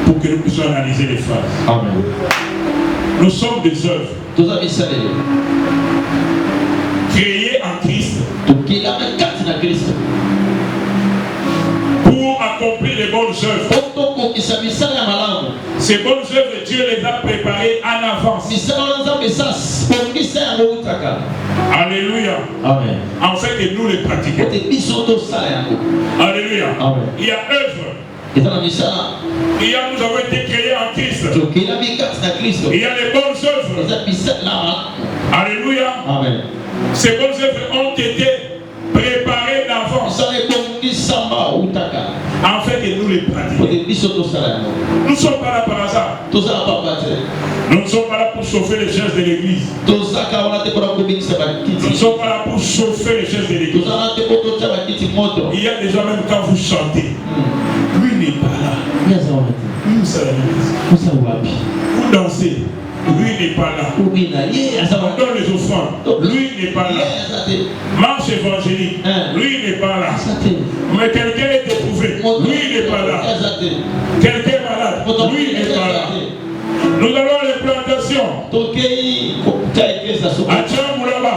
S1: pour que nous puissions analyser les phases.
S2: Amen.
S1: Nous sommes des œuvres créées en Christ pour accomplir les bonnes œuvres. Ces bonnes œuvres, Dieu les a préparées en avance. Alléluia.
S2: Amen.
S1: En fait que nous les pratiquons. Alléluia.
S2: Amen.
S1: Il y a œuvre nous avons été créés en Christ. Il y a les bonnes œuvres. Alléluia.
S2: Amen.
S1: Ces bonnes œuvres ont été préparées d'avance. En fait, que nous les pratiquons. Nous ne sommes pas là par hasard. Nous ne sommes pas là pour chauffer les chaises de l'église. Nous ne sommes pas là pour chauffer les chaises de l'église. Il y a déjà même quand vous chantez, lui n'est pas là. Nous sommes là. Vous dansez. Lui n'est pas là. On donne les offrandes. Lui n'est pas là. Marche évangélique. Lui n'est pas là. Mais quelqu'un est éprouvé. Lui n'est pas là. Quelqu'un est malade. Lui n'est pas là. Nous avons les plantations. À Tchamboulaba.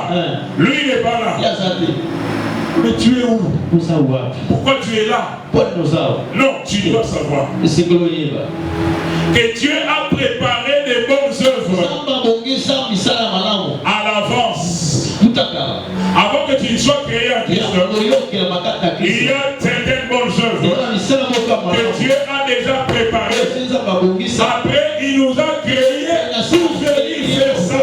S1: Lui n'est pas là. Mais tu es où? Pourquoi tu es là? Non, tu dois savoir que Dieu a préparé des bonnes œuvres à l'avance. Avant que tu ne sois créé en Christ, il y a certaines bonnes œuvres que Dieu a déjà préparées. Après, il nous a créés pour venir faire ça.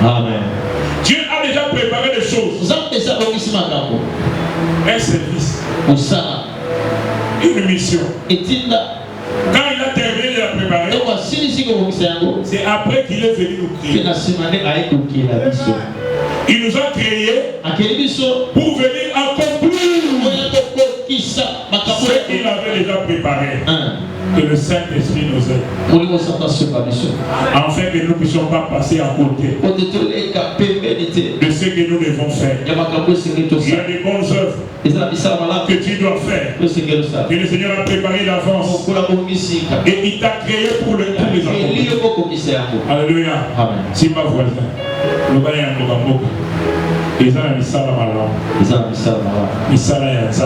S2: Amen.
S1: Dieu a déjà préparé des choses. Un service. Une mission. Quand il a terminé de la préparer, c'est après qu'il est venu nous créer. Il nous a créés pour venir accomplir ce qu'il avait déjà préparé. Que le Saint-Esprit nous aide. En fait, que nous ne puissions pas passer à côté de ce que nous devons faire. Il y a des bonnes œuvres que tu dois faire, que le Seigneur a préparé d'avance. Et il t'a créé pour les accomplir. Alléluia. Si ma voisin, le bail en Mogamboka, ils ont mis ça dans ma langue. Ils sont là, ils ont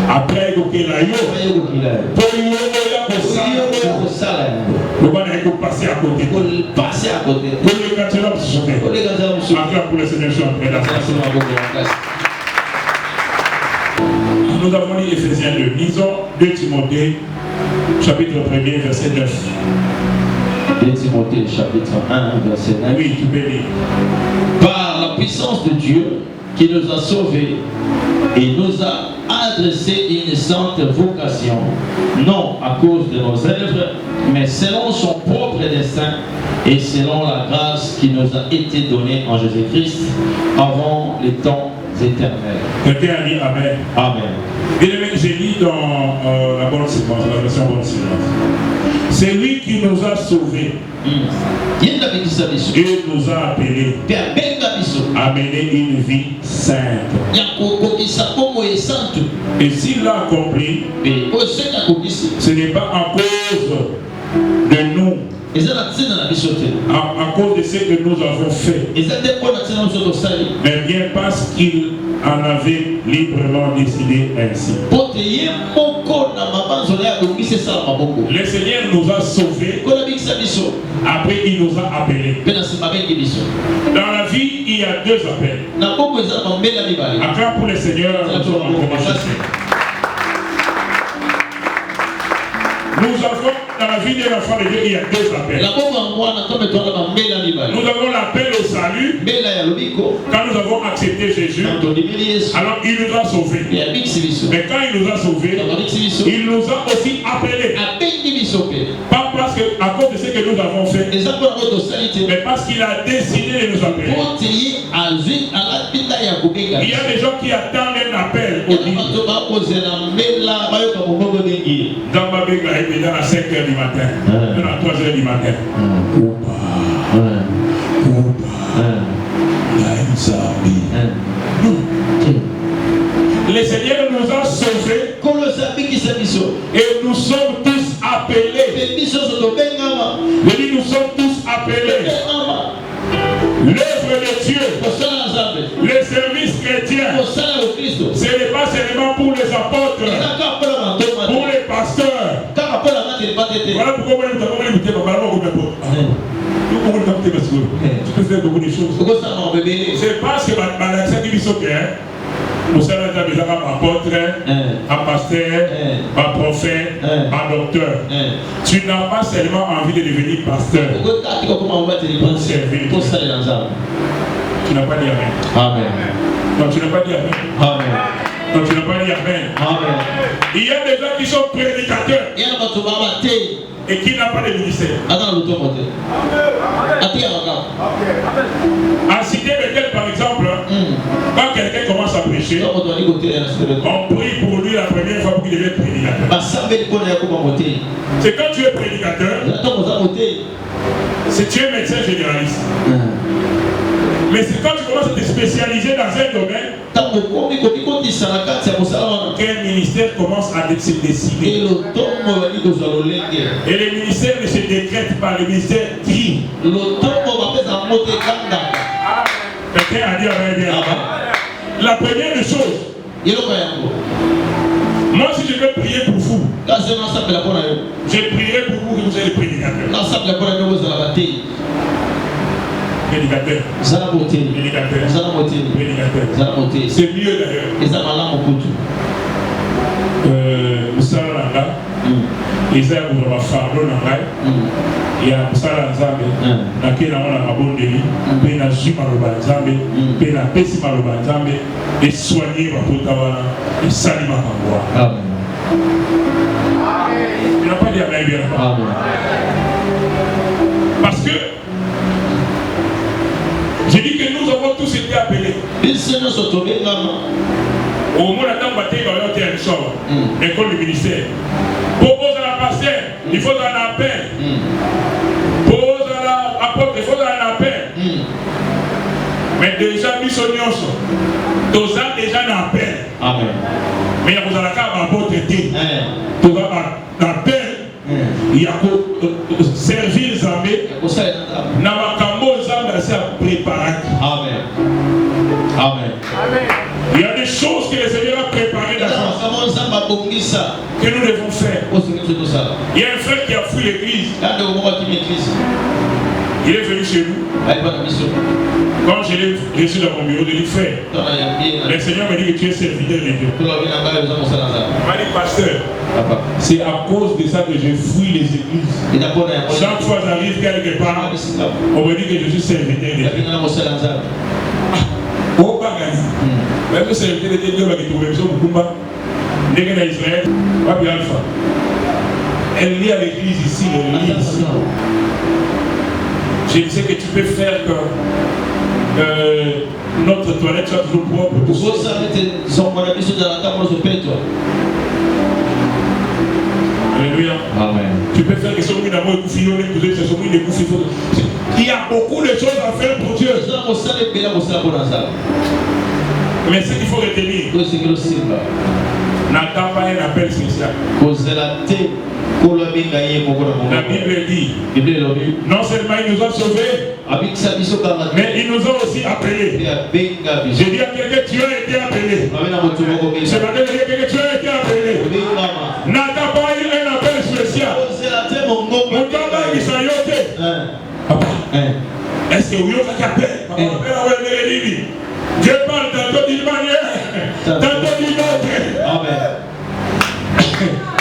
S1: après, il y a passer à côté. Pour le Seigneur. Nous avons lu Ephésiens 2. Lisons 2 Timothée, chapitre 1er, verset 9.
S2: 2 Timothée, chapitre 1, verset 9.
S1: Oui, tu peux lire.
S2: Par la puissance de Dieu qui nous a sauvés et nous a adressé une sainte vocation, non à cause de nos œuvres, mais selon son propre dessein et selon la grâce qui nous a été donnée en Jésus-Christ avant les temps éternels.
S1: Quelqu'un a dit Amen.
S2: Amen.
S1: Bien aimé, j'ai lu dans la bonne séquence, la version bonne séquence. C'est lui qui nous a sauvés. Dieu nous a appelés à mener une vie sainte. Et s'il l'a accompli, ce n'est pas à cause de nous, à cause de ce que nous avons fait, mais bien parce qu'il en avait librement décidé ainsi. Le Seigneur nous a sauvés. Après, il nous a appelés. Dans la vie, il y a 2 appels. Acclame pour le Seigneur. Nous avons, dans la vie de l'enfant de Dieu, il y a 2 appels. Nous avons l'appel au salut. Quand nous avons accepté Jésus, alors il nous a sauvés. Mais quand il nous a sauvés, il nous a aussi appelés. Pas parce que, à cause de ce que nous avons fait, mais parce qu'il a décidé de nous appeler. Il y a des gens qui attendent un appel au lit. Dans ma Bible, il est à 5 h du matin, à 3 h du matin. Le Seigneur nous a sauvés et nous sommes tous appelés. Je dis, nous sommes tous appelés. L'œuvre de Dieu, le service chrétien, ce n'est pas seulement pour les apôtres, pour les pasteurs. Voilà pourquoi vous peux faire beaucoup de choses. C'est parce que l'accès qui sont bien. Nous avons déjà un apôtre, un pasteur, un prophète, un docteur. Tu n'as pas seulement envie de devenir pasteur. Pour servir. Tu n'as pas dit Amen.
S2: Amen.
S1: Non, tu n'as pas dit Amen.
S2: Amen.
S1: Non, tu n'as pas dit Amen.
S2: Amen.
S1: Il y a des gens qui sont prédicateurs et qui n'ont pas de ministère. En cité lesquelles, par exemple, quand quelqu'un commence à prêcher, on prie pour lui la première fois pour qu'il devienne prédicateur. C'est quand tu es prédicateur, c'est tu es médecin généraliste. Mais c'est quand tu commences à te spécialiser dans un domaine qu'un ministère commence à se décider. Et les ministères ne se décrètent pas, les ministères crient. Quelqu'un a dit Amen. La première des choses, moi si je veux prier pour vous, je prierai pour vous que vous soyez prédicateur. Prédicateur. C'est mieux d'ailleurs. Musalanga, Isa Bourama Fardo Nangai, il y a Musala Nzambe, Nakena Mona Mabondeli, Pena Jumaloba Nzambe, Pena Pesimaloba Nzambe, et soigner Mapotawana, et Salima Mangwa. Tu n'as pas dit Amen bien. Parce que je dis que nous avons tous été appelés. Au moins, la bataille dans l'autre l'école du ministère. Propose à la pasteur, il faut un appel. Propose à la apôtre, il faut un appel. Mais déjà, nous sommes tous déjà un appel. Amen. Mais il y a un apôtre qui un appel. Il y a servir les armées. Préparer. Amen. Amen. Il y a des choses que le Seigneur a préparées d'avance que nous devons faire. Il y a un frère qui a fui l'église. Il est venu chez nous. Quand je l'ai reçu dans mon bureau, je lui ai dit frère, le Seigneur m'a dit que tu es serviteur de Dieu. Il m'a dit pasteur, c'est à cause de ça que je fuis les églises. Chaque fois que j'arrive quelque part, on me dit que je suis serviteur de Dieu. Oh, pas gagné. Même serviteur de Dieu, il va trouver besoin de Kumba. N'est-ce pas Israël? Pas bien alpha. Elle lit à l'église ici, l'église. Je sais que tu peux faire que notre toilette soit toujours propre. Alléluia. Amen. Tu peux faire que ce soit d'amour et couffillon, il y a beaucoup de choses à faire pour Dieu. Mais ce qu'il faut retenir, n'attends pas un appel spécial. La Bible dit, non seulement il nous a sauvés, mais il nous a aussi appelés. Je dis à quelqu'un, tu as été appelé. Ce matin, je dis à quelqu'un, tu as été appelé. N'attends pas un appel spécial. Est-ce que vous avez appelé? Dieu parle tantôt d'une manière, tantôt d'une autre. Amen.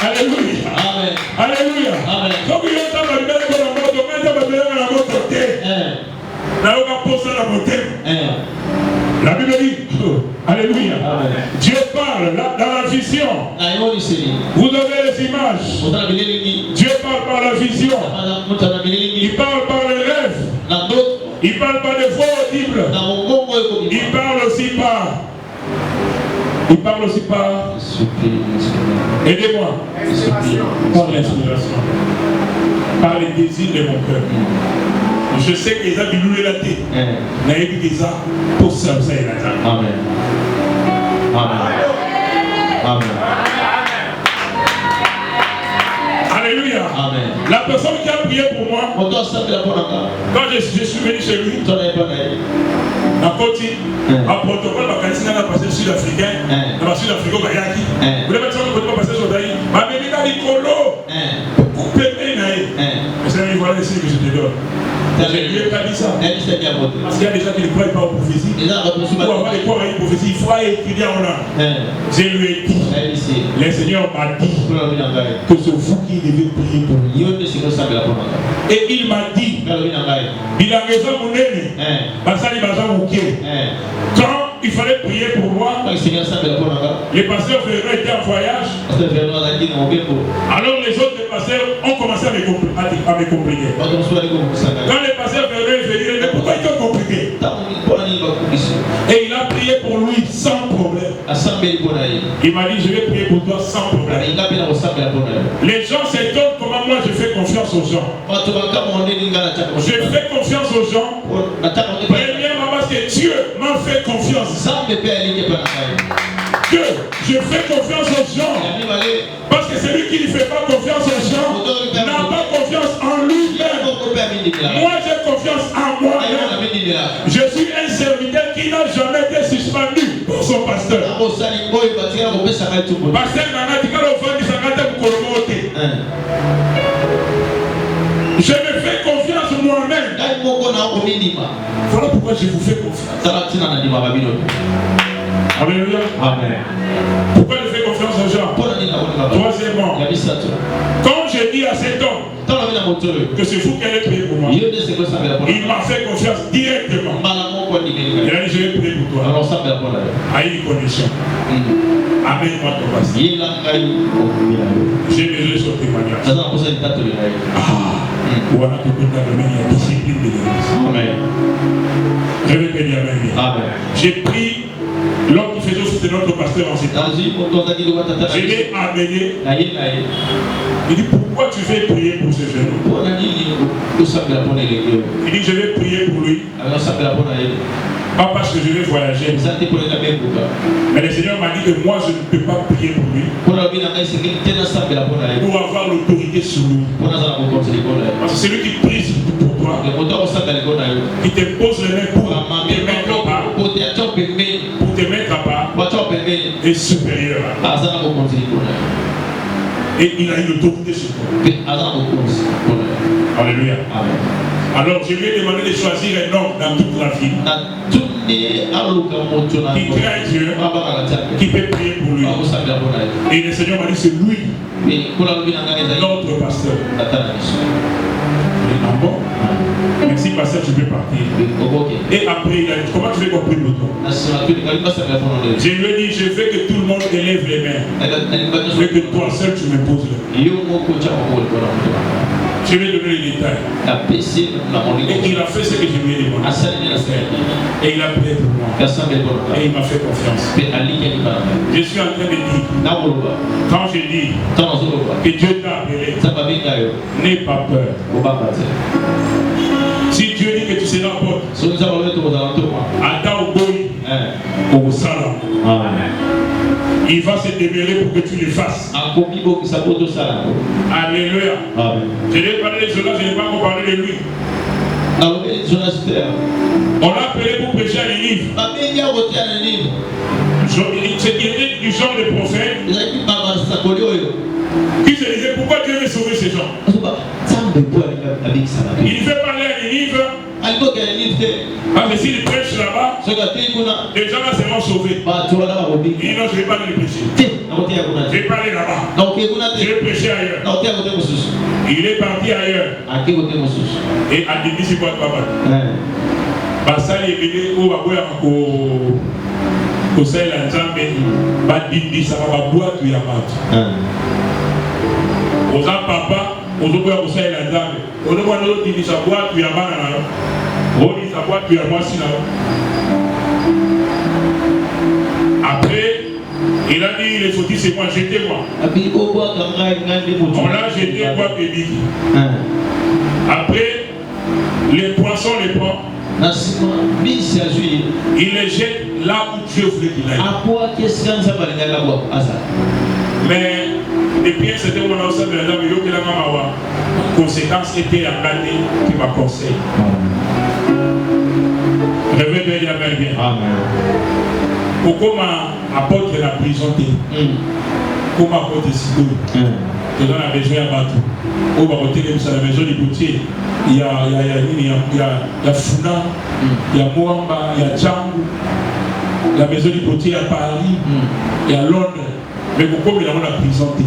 S1: Alléluia. Amen. Alléluia. Amen. Comme il y a un peu de moto, la Bible dit, alléluia. Amen. Dieu parle dans la vision. Vous avez les images. Dieu parle par la vision. Il parle par les rêves. Il parle par les voix audibles. Il parle aussi par aidez-moi. Par l'inspiration. Par les désirs de mon cœur. Je sais que les gens qui louent la tête. N'ayez plus que ça pour ça. Amen. Amen. Amen. Alléluia. Amen. La personne qui a prié pour moi, quand je suis venu chez lui, à Côte, à protocole, à Kalissina, à passer sud-africain, à passer sud-africain, à Yaki. Vous l'avez dit, passer sur Daï. Ma béni dans les colos. Couper mes naïs. Mais c'est un voilà, signe que je te donne. Je ne lui ai pas dit ça. Parce qu'il y a des gens qui ne croient pas aux prophéties. Pour avoir les croire à une prophétie, il faut étudier en langue. Je lui ai dit, le Seigneur m'a dit que c'est vous qui devez prier pour lui. Et il m'a dit, il a raison mon aîné. Quand il fallait prier pour moi, les pasteurs Ferrand étaient en voyage. Alors les autres pasteurs ont commencé à me compliquer. Quand les pasteurs Ferrand est venu, mais pourquoi ils t'ont compliqué? Et il a prié pour lui sans problème. Il m'a dit, je vais prier pour toi sans problème. Les gens s'étonnent comment moi je fais confiance aux gens. Je fais confiance aux gens. Premièrement parce que Dieu m'a fait confiance. Dieu, je fais confiance aux gens. Parce que celui qui ne fait pas confiance aux gens n'a pas confiance en lui-même. Moi j'ai confiance en moi-même. Je suis un serviteur qui n'a jamais été suspendu pour son pasteur. Je me fais confiance moi-même. Voilà pourquoi je vous fais confiance. Alléluia. Amen. Pourquoi je fais confiance aux gens? Troisièmement, quand j'ai dit à cet homme que c'est vous qui allez prier pour moi, il m'a fait confiance directement. Il a dit, je vais prier pour toi. À une condition. Amène-moi ton passé. J'ai besoin de son témoignage. Voilà que tu as donné la discipline de l'Église. Amen. Je vais te dire Amen. J'ai pris l'homme qui faisait aussi de notre pasteur en ces temps. Je l'ai amené. Il dit, pourquoi tu veux prier pour ce jeune homme? Il dit, je vais prier pour lui. Pas parce que je vais voyager. Mais le Seigneur m'a dit que moi je ne peux pas prier pour lui. Pour avoir l'autorité sur lui. Parce que c'est lui qui prie pour toi. Qui te pose les mains pour te mettre à part. Pour te mettre à part. Et supérieur. Et il a une autorité sur toi. Alléluia. Alors je lui ai demandé de choisir un homme dans toute la ville qui craint Dieu, qui peut prier pour lui. Et le Seigneur m'a dit, c'est lui, notre pasteur. Bon. Merci pasteur, tu peux partir. Et après il a dit, comment tu veux qu'on prie pour toi? Je lui ai dit, je veux que tout le monde élève les mains. Je veux que toi seul tu me poses les mains. Je vais donner les détails. Et il a fait ce que je lui ai demandé. Et il a prié pour moi. Et il m'a fait confiance. Je suis en train de dire, quand je dis que Dieu t'a appelé, n'aie pas peur. Si Dieu dit que tu seras apôtre, attends au boy, au salon. Il va se démêler pour que tu le fasses. Alléluia. Je n'ai pas parlé de Jonas, je n'ai pas encore parlé de lui. On l'a appelé pour prêcher à Ninive. C'était du genre de prophète qui se disait pourquoi Dieu veut sauver ces gens. Il veut parler à Ninive. Parce que s'il prêche là-bas, les gens là seront sauvés. Il dit non, je ne vais pas les prêcher. Je vais pas aller là-bas. Je vais prêcher ailleurs. Il est parti ailleurs. Et à Dimi, c'est quoi le papa? Ça, il est venu où au Sahel en Zambie. Dimi, ça va boire tout Yamato. Aux papa, aux autres au Sahel en Zambie. Aux autres, Dimi, ça boit tout Yamato. Après, il a dit, les fautifs c'est moi, jetez-moi. On l'a jeté, moi, bébé. Après, les poissons les prend. Il les jette là où Dieu voulait qu'il aille. Mais depuis un certain moment, on de la dame, il y a la conséquence était à garder qui m'a conseillé. Je vais bien dire bien. Amen. Pourquoi apporte la prison? Comment apporte Sidon? Tu as besoin de bateau. Au bas côté comme ça, la maison du potier. Il y a Funa, il y a Moamba, il y a Django. La maison du potier à Paris, il y a Londres. Mais pourquoi il y a la présenté?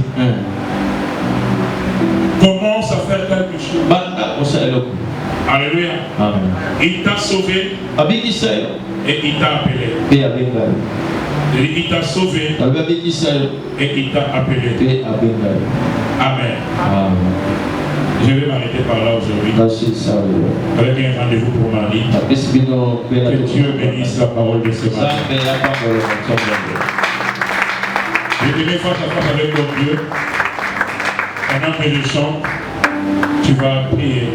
S1: Commence à faire quelque chose. Alléluia.
S2: Amen.
S1: Il t'a sauvé et il t'a appelé. Il t'a sauvé et il t'a appelé. Amen. Je vais m'arrêter par là aujourd'hui. Avec un rendez-vous pour mardi. Que Dieu bénisse la parole de ce matin. Je te mets face à face avec ton Dieu. Pendant que je chante, tu vas prier.